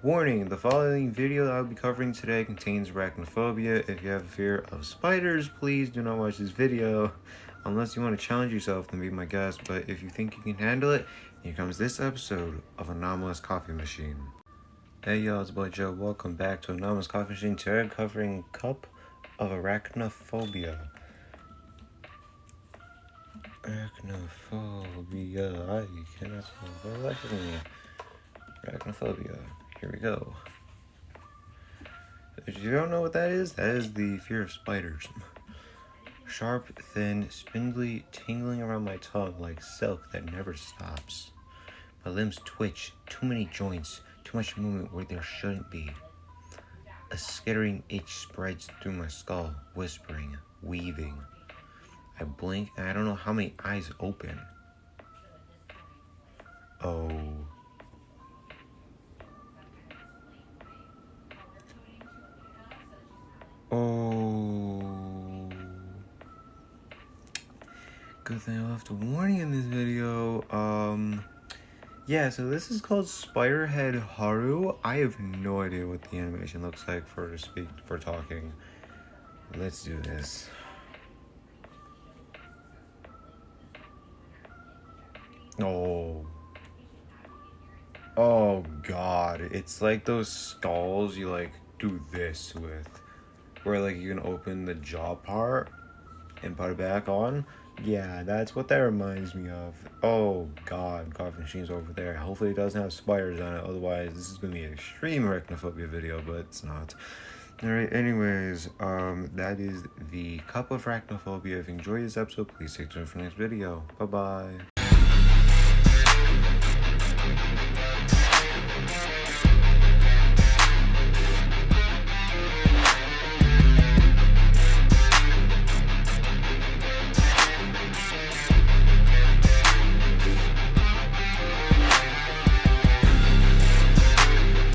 Warning, the following video that I'll be covering today contains arachnophobia. If you have a fear of spiders, please do not watch this video. Unless you want to challenge yourself, then be my guest. But if you think you can handle it, here comes this episode of Anomalous Coffee Machine. Hey y'all, it's boy Joe. Welcome back to Anomalous Coffee Machine. Today I'm covering Cup of Arachnophobia. Arachnophobia. I cannot spell for the life of me. Arachnophobia. Here we go. If you don't know what that is the fear of spiders. Sharp, thin, spindly, tingling around my tongue like silk that never stops. My limbs twitch, too many joints, too much movement where there shouldn't be. A skittering itch spreads through my skull, whispering, weaving. I blink and I don't know how many eyes open. Oh. Good thing I left a warning in this video. Yeah, so this is called Spiderhead Haru. I have no idea what the animation looks like for talking. Let's do this. Oh god, it's like those skulls you like do this with, where like you can open the jaw part and put it back on. Yeah, that's what that reminds me of. Oh god, coffee machine's over there. Hopefully it doesn't have spiders on it, otherwise this is gonna be an extreme arachnophobia video, but it's not. Alright, anyways, that is the Cup of Arachnophobia. If you enjoyed this episode, please stay tuned for the next video. Bye bye.